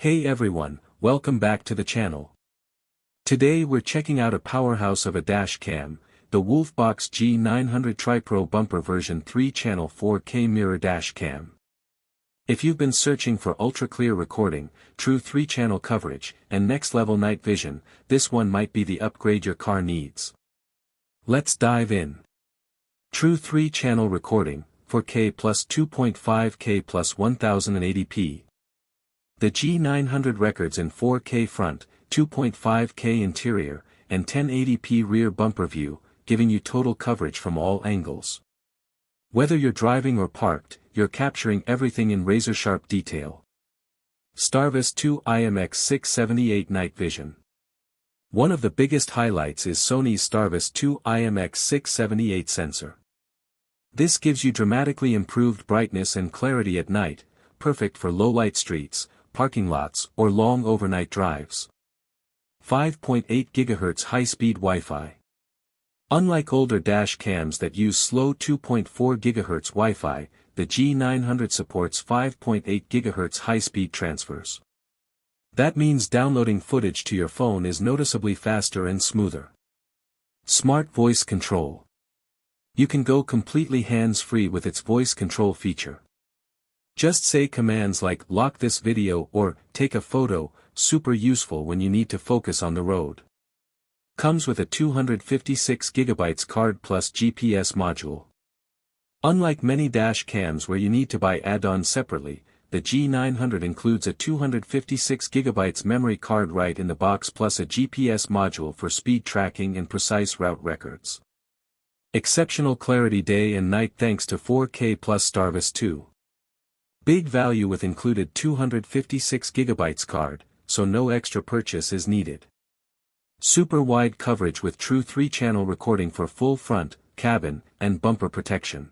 Hey everyone, welcome back to the channel. Today we're checking out a powerhouse of a dash cam, the WOLFBOX G900 Tripro Bumper version 3-channel 4K mirror dash cam. If you've been searching for ultra-clear recording, true 3-channel coverage, and next-level night vision, this one might be the upgrade your car needs. Let's dive in. True 3-channel recording, 4K+2.5K plus 1080P. The G900 records in 4K front, 2.5K interior, and 1080p rear bumper view, giving you total coverage from all angles. Whether you're driving or parked, you're capturing everything in razor-sharp detail. STARVIS 2 IMX678 Night Vision. One of the biggest highlights is Sony's STARVIS 2 IMX678 sensor. This gives you dramatically improved brightness and clarity at night, perfect for low-light streets, parking lots, or long overnight drives. 5.8 GHz high-speed Wi-Fi. Unlike older dash cams that use slow 2.4 GHz Wi-Fi, the G900 supports 5.8 GHz high-speed transfers. That means downloading footage to your phone is noticeably faster and smoother. Smart voice control. You can go completely hands-free with its voice control feature. Just say commands like lock this video or take a photo, super useful when you need to focus on the road. Comes with a 256GB card plus GPS module. Unlike many dash cams where you need to buy add-ons separately, the G900 includes a 256GB memory card right in the box plus a GPS module for speed tracking and precise route records. Exceptional clarity day and night thanks to 4K plus STARVIS 2. Big value with included 256GB card, so no extra purchase is needed. Super wide coverage with true 3-channel recording for full front, cabin, and bumper protection.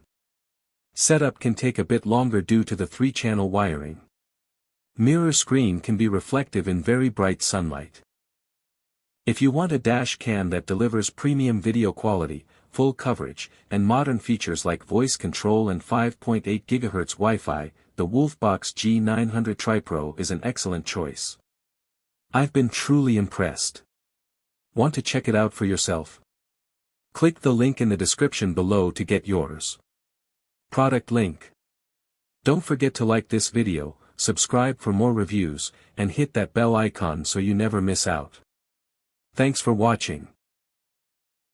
Setup can take a bit longer due to the 3-channel wiring. Mirror screen can be reflective in very bright sunlight. If you want a dash cam that delivers premium video quality, full coverage, and modern features like voice control and 5.8 GHz Wi-Fi, the WOLFBOX G900 Tripro is an excellent choice. I've been truly impressed. Want to check it out for yourself? Click the link in the description below to get yours. Product link. Don't forget to like this video, subscribe for more reviews, and hit that bell icon so you never miss out. Thanks for watching.